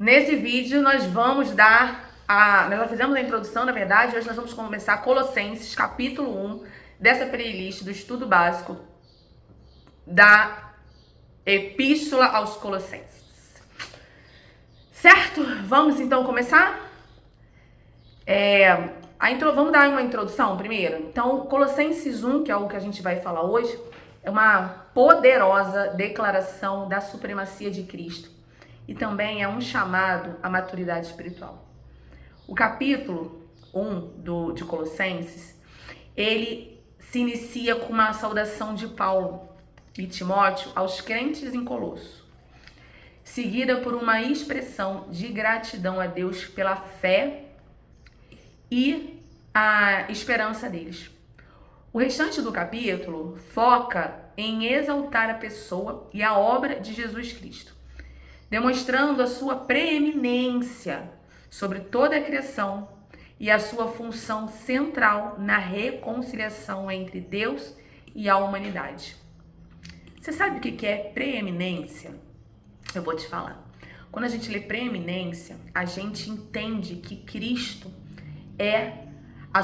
Nesse vídeo nós vamos nós já fizemos a introdução, na verdade, hoje nós vamos começar Colossenses, capítulo 1, dessa playlist do estudo básico da Epístola aos Colossenses. Certo? Vamos então começar? Vamos dar uma introdução primeiro? Então, Colossenses 1, que é o que a gente vai falar hoje, é uma poderosa declaração da supremacia de Cristo. E também é um chamado à maturidade espiritual. O capítulo 1 de Colossenses, ele se inicia com uma saudação de Paulo e Timóteo aos crentes em Colosso, seguida por uma expressão de gratidão a Deus pela fé e a esperança deles. O restante do capítulo foca em exaltar a pessoa e a obra de Jesus Cristo, demonstrando a sua preeminência sobre toda a criação e a sua função central na reconciliação entre Deus e a humanidade. Você sabe o que é preeminência? Eu vou te falar. Quando a gente lê preeminência, a gente entende que Cristo é a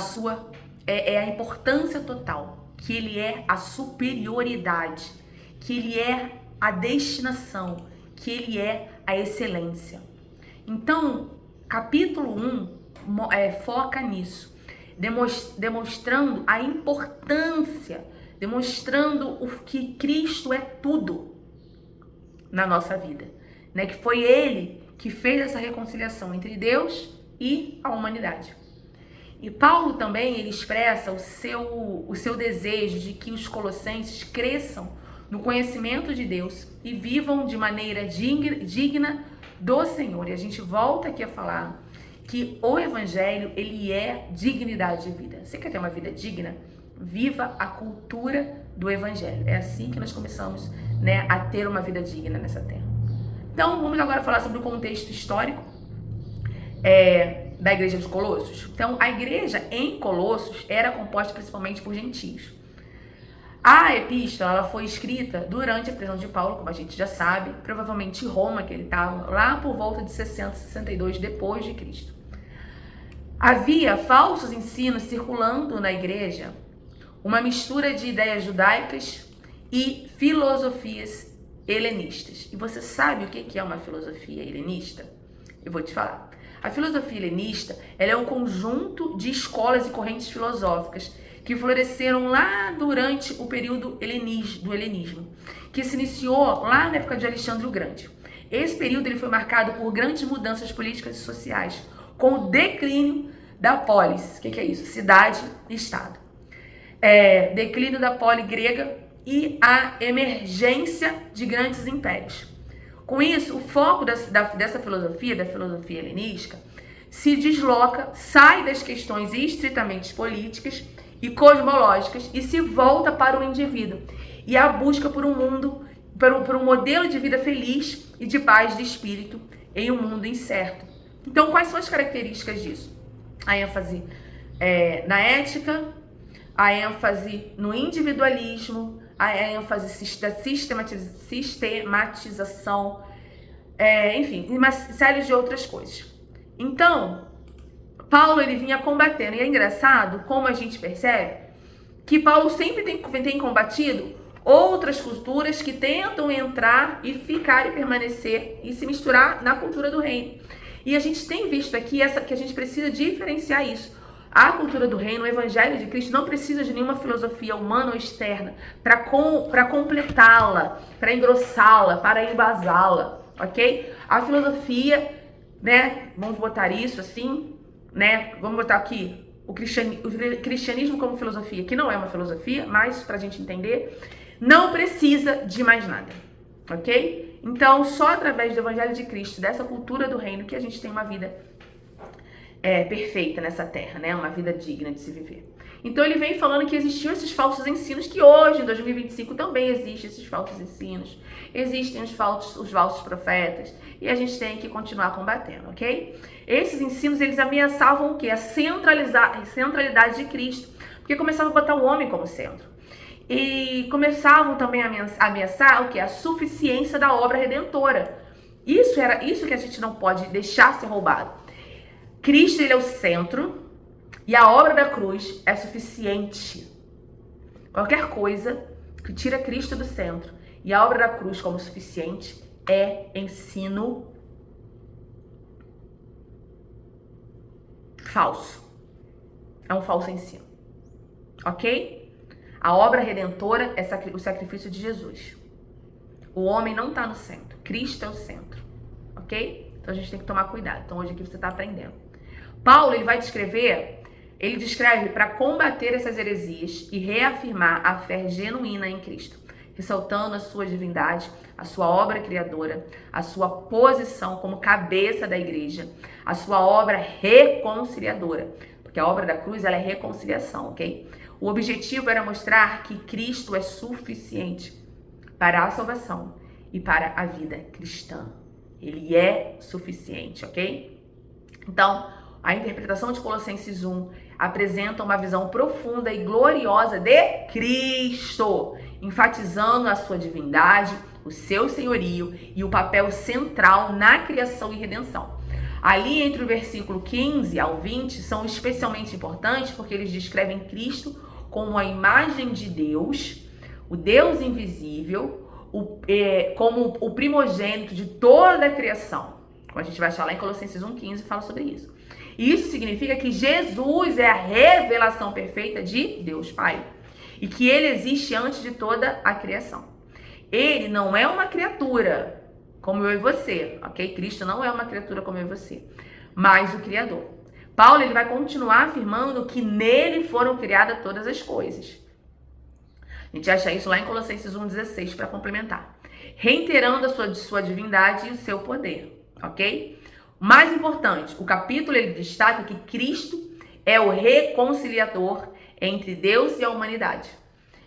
importância total, que ele é a superioridade, que ele é a destinação, que ele é a excelência. Então, capítulo 1 foca nisso, demonstrando a importância, demonstrando o que Cristo é tudo na nossa vida, né? Que foi ele que fez essa reconciliação entre Deus e a humanidade. E Paulo também, ele expressa o seu desejo de que os colossenses cresçam no conhecimento de Deus e vivam de maneira digna do Senhor. E a gente volta aqui a falar que o Evangelho, ele é dignidade de vida. Você quer ter uma vida digna? Viva a cultura do Evangelho. É assim que nós começamos, né, a ter uma vida digna nessa terra. Então, vamos agora falar sobre o contexto histórico da igreja de Colossos. Então, a igreja em Colossos era composta principalmente por gentios. A epístola, ela foi escrita durante a prisão de Paulo, como a gente já sabe, provavelmente em Roma, que ele estava lá por volta de 60, 62 depois de Cristo. Havia falsos ensinos circulando na igreja, uma mistura de ideias judaicas e filosofias helenistas. E você sabe o que é uma filosofia helenista? Eu vou te falar. A filosofia helenista, ela é um conjunto de escolas e correntes filosóficas que floresceram lá durante o período do helenismo, que se iniciou lá na época de Alexandre o Grande. Esse período ele foi marcado por grandes mudanças políticas e sociais, com o declínio da polis. O que é isso? Cidade e Estado. Declínio da polis grega e a emergência de grandes impérios. Com isso, o foco dessa filosofia, da filosofia helenística, se desloca, sai das questões estritamente políticas e cosmológicas e se volta para o indivíduo e a busca por um mundo, por um modelo de vida feliz e de paz de espírito em um mundo incerto. Então, quais são as características disso? A ênfase na ética, a ênfase no individualismo, a ênfase da sistematização, enfim, e uma série de outras coisas. Então, Paulo, ele vinha combatendo, e é engraçado como a gente percebe que Paulo sempre tem combatido outras culturas que tentam entrar e ficar e permanecer e se misturar na cultura do reino. E a gente tem visto aqui que a gente precisa diferenciar isso. A cultura do reino, o Evangelho de Cristo, não precisa de nenhuma filosofia humana ou externa para completá-la, para engrossá-la, para embasá-la, ok? A filosofia, né, vamos botar isso assim, né, vamos botar aqui o cristianismo como filosofia, que não é uma filosofia, mas para a gente entender, não precisa de mais nada, ok? Então, só através do Evangelho de Cristo, dessa cultura do reino, que a gente tem uma vida perfeita nessa terra, né? Uma vida digna de se viver. Então ele vem falando que existiam esses falsos ensinos, que hoje, em 2025, também existem esses falsos ensinos. Existem os falsos profetas, e a gente tem que continuar combatendo, ok? Esses ensinos, eles ameaçavam o quê? A centralidade de Cristo, porque começavam a botar o homem como centro. E começavam também a ameaçar o quê? A suficiência da obra redentora. Isso que a gente não pode deixar ser roubado. Cristo, ele é o centro e a obra da cruz é suficiente. Qualquer coisa que tira Cristo do centro e a obra da cruz como suficiente é ensino falso. É um falso ensino. Ok? A obra redentora é o sacrifício de Jesus. O homem não está no centro. Cristo é o centro. Ok? Então a gente tem que tomar cuidado. Então hoje aqui você está aprendendo. Paulo, ele descreve para combater essas heresias e reafirmar a fé genuína em Cristo, ressaltando a sua divindade, a sua obra criadora, a sua posição como cabeça da igreja, a sua obra reconciliadora, porque a obra da cruz ela é reconciliação, ok? O objetivo era mostrar que Cristo é suficiente para a salvação e para a vida cristã. Ele é suficiente, ok? Então, a interpretação de Colossenses 1 apresenta uma visão profunda e gloriosa de Cristo, enfatizando a sua divindade, o seu senhorio e o papel central na criação e redenção. Ali entre o versículo 15 ao 20 são especialmente importantes porque eles descrevem Cristo como a imagem de Deus, o Deus invisível, como o primogênito de toda a criação. Como a gente vai achar lá em Colossenses 1,15 fala sobre isso. Isso significa que Jesus é a revelação perfeita de Deus Pai e que ele existe antes de toda a criação. Ele não é uma criatura como eu e você, ok? Cristo não é uma criatura como eu e você, mas o Criador. Paulo ele vai continuar afirmando que nele foram criadas todas as coisas. A gente acha isso lá em Colossenses 1,16 para complementar, reiterando a sua divindade e o seu poder, ok? Mais importante, o capítulo ele destaca que Cristo é o reconciliador entre Deus e a humanidade.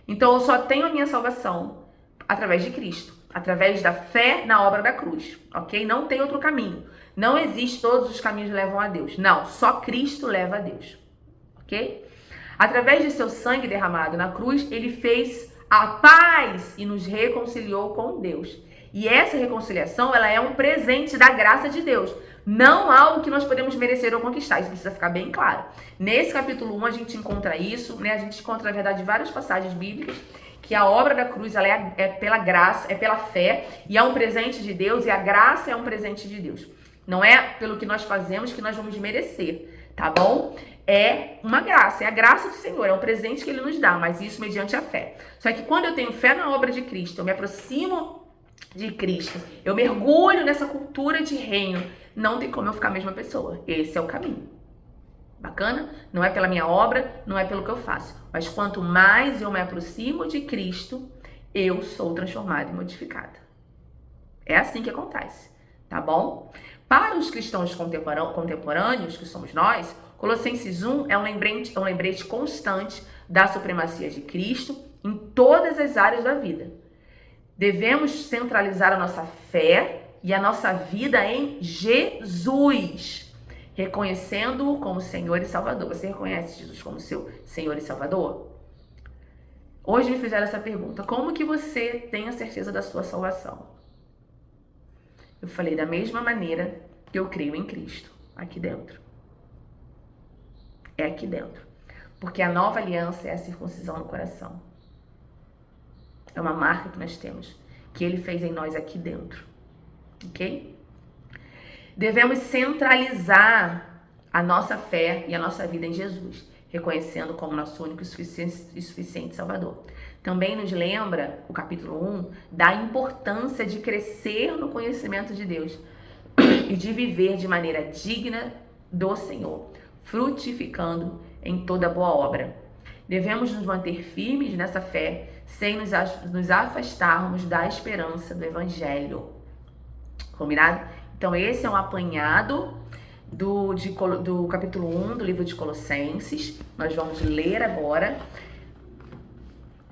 Então eu só tenho a minha salvação através de Cristo, através da fé na obra da cruz, ok? Não tem outro caminho. Não existe todos os caminhos levam a Deus. Não, só Cristo leva a Deus, ok? Através de seu sangue derramado na cruz, ele fez a paz e nos reconciliou com Deus. E essa reconciliação, ela é um presente da graça de Deus. Não algo que nós podemos merecer ou conquistar. Isso precisa ficar bem claro. Nesse capítulo 1 a gente encontra isso, né? A gente encontra, na verdade, várias passagens bíblicas que a obra da cruz ela é pela graça, é pela fé, e é um presente de Deus, e a graça é um presente de Deus. Não é pelo que nós fazemos que nós vamos merecer, tá bom? É uma graça, é a graça do Senhor, é um presente que Ele nos dá, mas isso mediante a fé. Só que quando eu tenho fé na obra de Cristo, eu me aproximo de Cristo, eu mergulho nessa cultura de reino, não tem como eu ficar a mesma pessoa. Esse é o caminho. Bacana? Não é pela minha obra, não é pelo que eu faço. Mas quanto mais eu me aproximo de Cristo, eu sou transformada e modificada. É assim que acontece, tá bom? Para os cristãos contemporâneos, que somos nós, Colossenses 1 é um lembrete constante da supremacia de Cristo em todas as áreas da vida. Devemos centralizar a nossa fé e a nossa vida em Jesus, reconhecendo-o como Senhor e Salvador. Você reconhece Jesus como seu Senhor e Salvador? Hoje me fizeram essa pergunta: como que você tem a certeza da sua salvação? Eu falei da mesma maneira que eu creio em Cristo, aqui dentro. É aqui dentro. Porque a nova aliança é a circuncisão no coração. É uma marca que nós temos, que Ele fez em nós aqui dentro. Ok? Devemos centralizar a nossa fé e a nossa vida em Jesus, reconhecendo como nosso único e suficiente Salvador. Também nos lembra, o capítulo 1, da importância de crescer no conhecimento de Deus e de viver de maneira digna do Senhor, frutificando em toda boa obra. Devemos nos manter firmes nessa fé, sem nos afastarmos da esperança do Evangelho. Combinado? Então esse é um apanhado do capítulo 1 do livro de Colossenses. Nós vamos ler agora.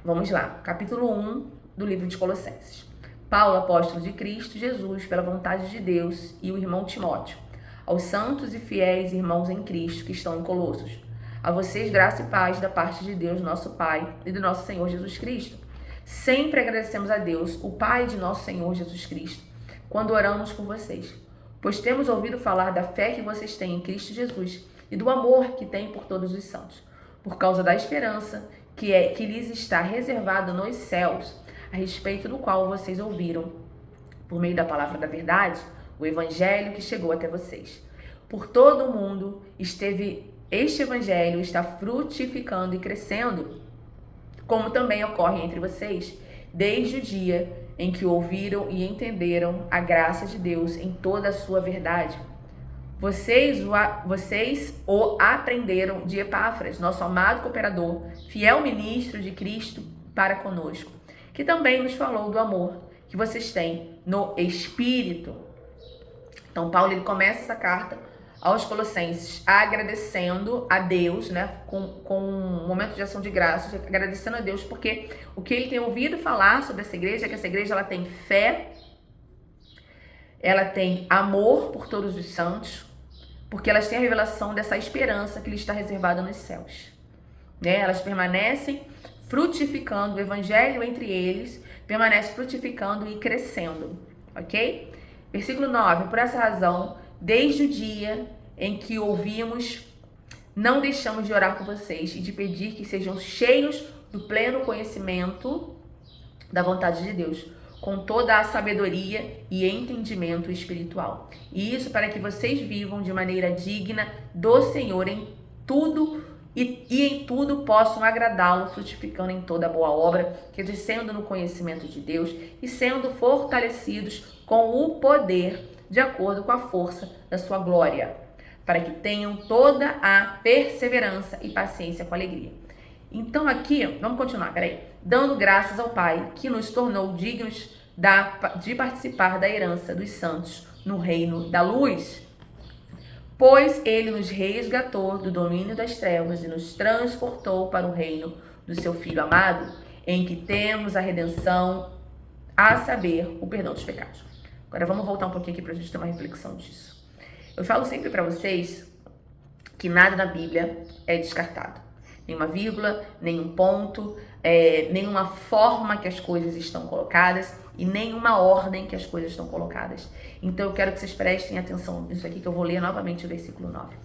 Vamos lá, capítulo 1 do livro de Colossenses. Paulo, apóstolo de Cristo Jesus, pela vontade de Deus, e o irmão Timóteo, aos santos e fiéis irmãos em Cristo que estão em Colossos. A vocês graça e paz da parte de Deus, nosso Pai, e do nosso Senhor Jesus Cristo. Sempre agradecemos a Deus, o Pai de nosso Senhor Jesus Cristo, quando oramos por vocês, pois temos ouvido falar da fé que vocês têm em Cristo Jesus e do amor que têm por todos os santos, por causa da esperança que lhes está reservada nos céus, a respeito do qual vocês ouviram, por meio da palavra da verdade, o evangelho que chegou até vocês. Por todo o mundo este evangelho está frutificando e crescendo, como também ocorre entre vocês, desde o dia em que ouviram e entenderam a graça de Deus em toda a sua verdade. Vocês o aprenderam de Epáfras, nosso amado cooperador, fiel ministro de Cristo para conosco, que também nos falou do amor que vocês têm no Espírito. Então, Paulo ele começa essa carta aos Colossenses agradecendo a Deus, né, com um momento de ação de graças, agradecendo a Deus, porque o que ele tem ouvido falar sobre essa igreja é que essa igreja ela tem fé, ela tem amor por todos os santos, porque elas têm a revelação dessa esperança que lhe está reservada nos céus. Né? Elas permanecem frutificando, o evangelho entre eles permanece frutificando e crescendo, ok? Versículo 9, por essa razão, desde o dia em que ouvimos, não deixamos de orar por vocês e de pedir que sejam cheios do pleno conhecimento da vontade de Deus, com toda a sabedoria e entendimento espiritual. E isso para que vocês vivam de maneira digna do Senhor em tudo e em tudo possam agradá-lo, frutificando em toda boa obra, crescendo no conhecimento de Deus e sendo fortalecidos com o poder de acordo com a força da sua glória, para que tenham toda a perseverança e paciência com alegria. Então aqui, vamos continuar, dando graças ao Pai, que nos tornou dignos de participar da herança dos santos no reino da luz, pois ele nos resgatou do domínio das trevas e nos transportou para o reino do seu Filho amado, em que temos a redenção, a saber, o perdão dos pecados. Agora vamos voltar um pouquinho aqui para a gente ter uma reflexão disso. Eu falo sempre para vocês que nada na Bíblia é descartado. Nenhuma vírgula, nenhum ponto, nenhuma forma que as coisas estão colocadas e nenhuma ordem que as coisas estão colocadas. Então eu quero que vocês prestem atenção nisso aqui, que eu vou ler novamente o versículo 9.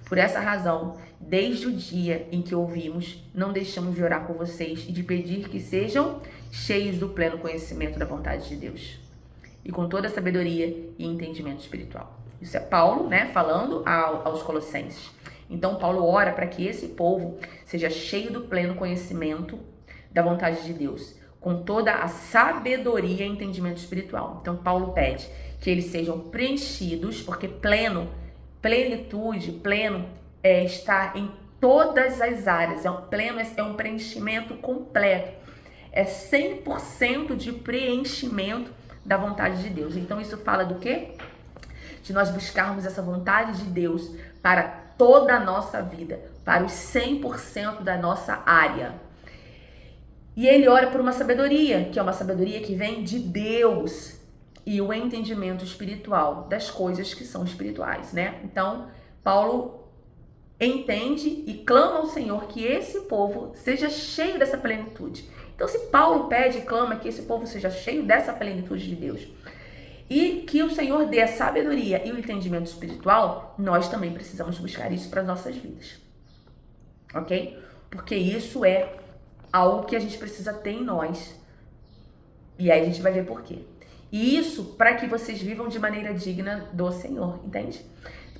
Por essa razão, desde o dia em que ouvimos, não deixamos de orar por vocês e de pedir que sejam cheios do pleno conhecimento da vontade de Deus e com toda a sabedoria e entendimento espiritual. Isso é Paulo, né, falando aos Colossenses. Então, Paulo ora para que esse povo seja cheio do pleno conhecimento da vontade de Deus, com toda a sabedoria e entendimento espiritual. Então, Paulo pede que eles sejam preenchidos, porque plenitude, pleno, está em todas as áreas. Pleno é um preenchimento completo. É 100% de preenchimento da vontade de Deus. Então, isso fala do quê? De nós buscarmos essa vontade de Deus para toda a nossa vida, para os 100% da nossa área. E ele ora por uma sabedoria, que é uma sabedoria que vem de Deus, e o entendimento espiritual das coisas que são espirituais, né? Então, Paulo entende e clama ao Senhor que esse povo seja cheio dessa plenitude. Então, se Paulo pede e clama que esse povo seja cheio dessa plenitude de Deus, e que o Senhor dê a sabedoria e o entendimento espiritual, nós também precisamos buscar isso para as nossas vidas. Ok? Porque isso é algo que a gente precisa ter em nós. E aí a gente vai ver por quê. E isso para que vocês vivam de maneira digna do Senhor, entende?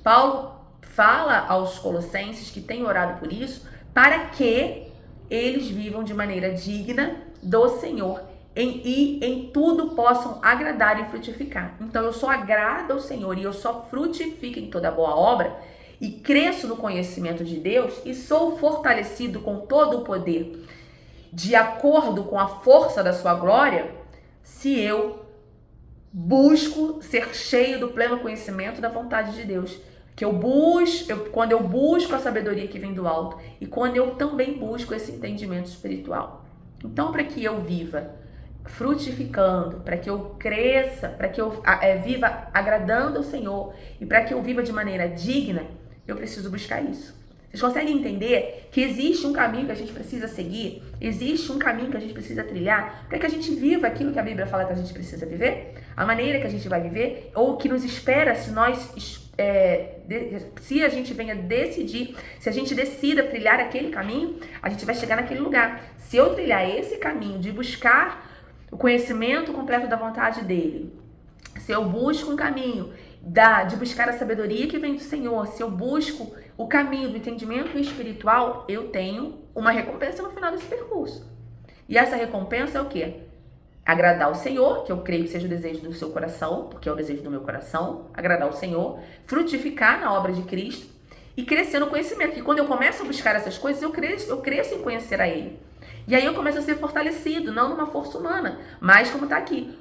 Paulo fala aos Colossenses que têm orado por isso, para que eles vivam de maneira digna do Senhor e em tudo possam agradar e frutificar. Então eu só agrado ao Senhor e eu só frutifico em toda boa obra e cresço no conhecimento de Deus e sou fortalecido com todo o poder de acordo com a força da sua glória, se eu busco ser cheio do pleno conhecimento da vontade de Deus. Quando eu busco a sabedoria que vem do alto e quando eu também busco esse entendimento espiritual. Então, para que eu viva frutificando, para que eu cresça, para que eu viva agradando ao Senhor e para que eu viva de maneira digna, eu preciso buscar isso. Vocês conseguem entender que existe um caminho que a gente precisa seguir? Existe um caminho que a gente precisa trilhar para que a gente viva aquilo que a Bíblia fala que a gente precisa viver? A maneira que a gente vai viver? Ou o que nos espera se nós... se a gente venha decidir, se a gente decida trilhar aquele caminho, a gente vai chegar naquele lugar. Se eu trilhar esse caminho de buscar o conhecimento completo da vontade dele, se eu busco um caminho de buscar a sabedoria que vem do Senhor, se eu busco o caminho do entendimento espiritual, eu tenho uma recompensa no final desse percurso. E essa recompensa é o quê? Agradar o Senhor, que eu creio que seja o desejo do seu coração, porque é o desejo do meu coração, agradar o Senhor, frutificar na obra de Cristo e crescer no conhecimento. E quando eu começo a buscar essas coisas, eu cresço em conhecer a Ele. E aí eu começo a ser fortalecido, não numa força humana, mas como está aqui,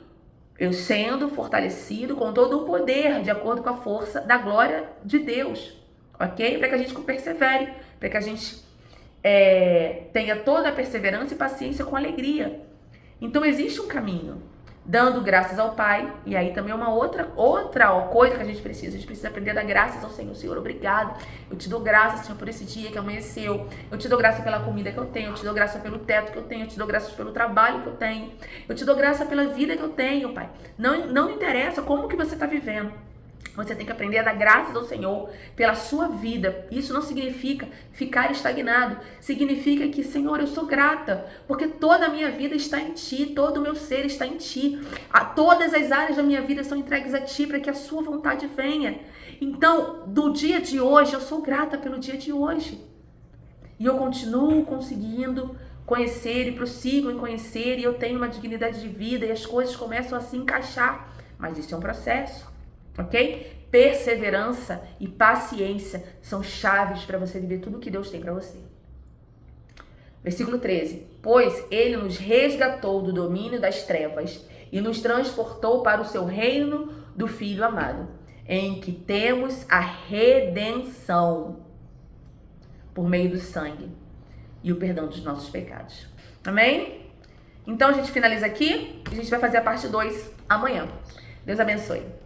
eu sendo fortalecido com todo o poder, de acordo com a força da glória de Deus, ok? Para que a gente persevere, para que a gente tenha toda a perseverança e paciência com alegria. Então existe um caminho, dando graças ao Pai, e aí também uma outra coisa que a gente precisa aprender a dar graças ao Senhor. Senhor, obrigado, eu te dou graças, Senhor, por esse dia que amanheceu, eu te dou graça pela comida que eu tenho, eu te dou graça pelo teto que eu tenho, eu te dou graças pelo trabalho que eu tenho, eu te dou graça pela vida que eu tenho, Pai. Não interessa como que você está vivendo. Você tem que aprender a dar graças ao Senhor pela sua vida. Isso não significa ficar estagnado. Significa que, Senhor, eu sou grata, porque toda a minha vida está em Ti, todo o meu ser está em Ti. Todas as áreas da minha vida são entregues a Ti para que a sua vontade venha. Então, do dia de hoje, eu sou grata pelo dia de hoje. E eu continuo conseguindo conhecer e prossigo em conhecer, e eu tenho uma dignidade de vida e as coisas começam a se encaixar. Mas isso é um processo. Ok? Perseverança e paciência são chaves para você viver tudo que Deus tem para você. Versículo 13. Pois Ele nos resgatou do domínio das trevas e nos transportou para o seu reino do Filho amado, em que temos a redenção por meio do sangue e o perdão dos nossos pecados. Amém? Então a gente finaliza aqui e a gente vai fazer a parte 2 amanhã. Deus abençoe.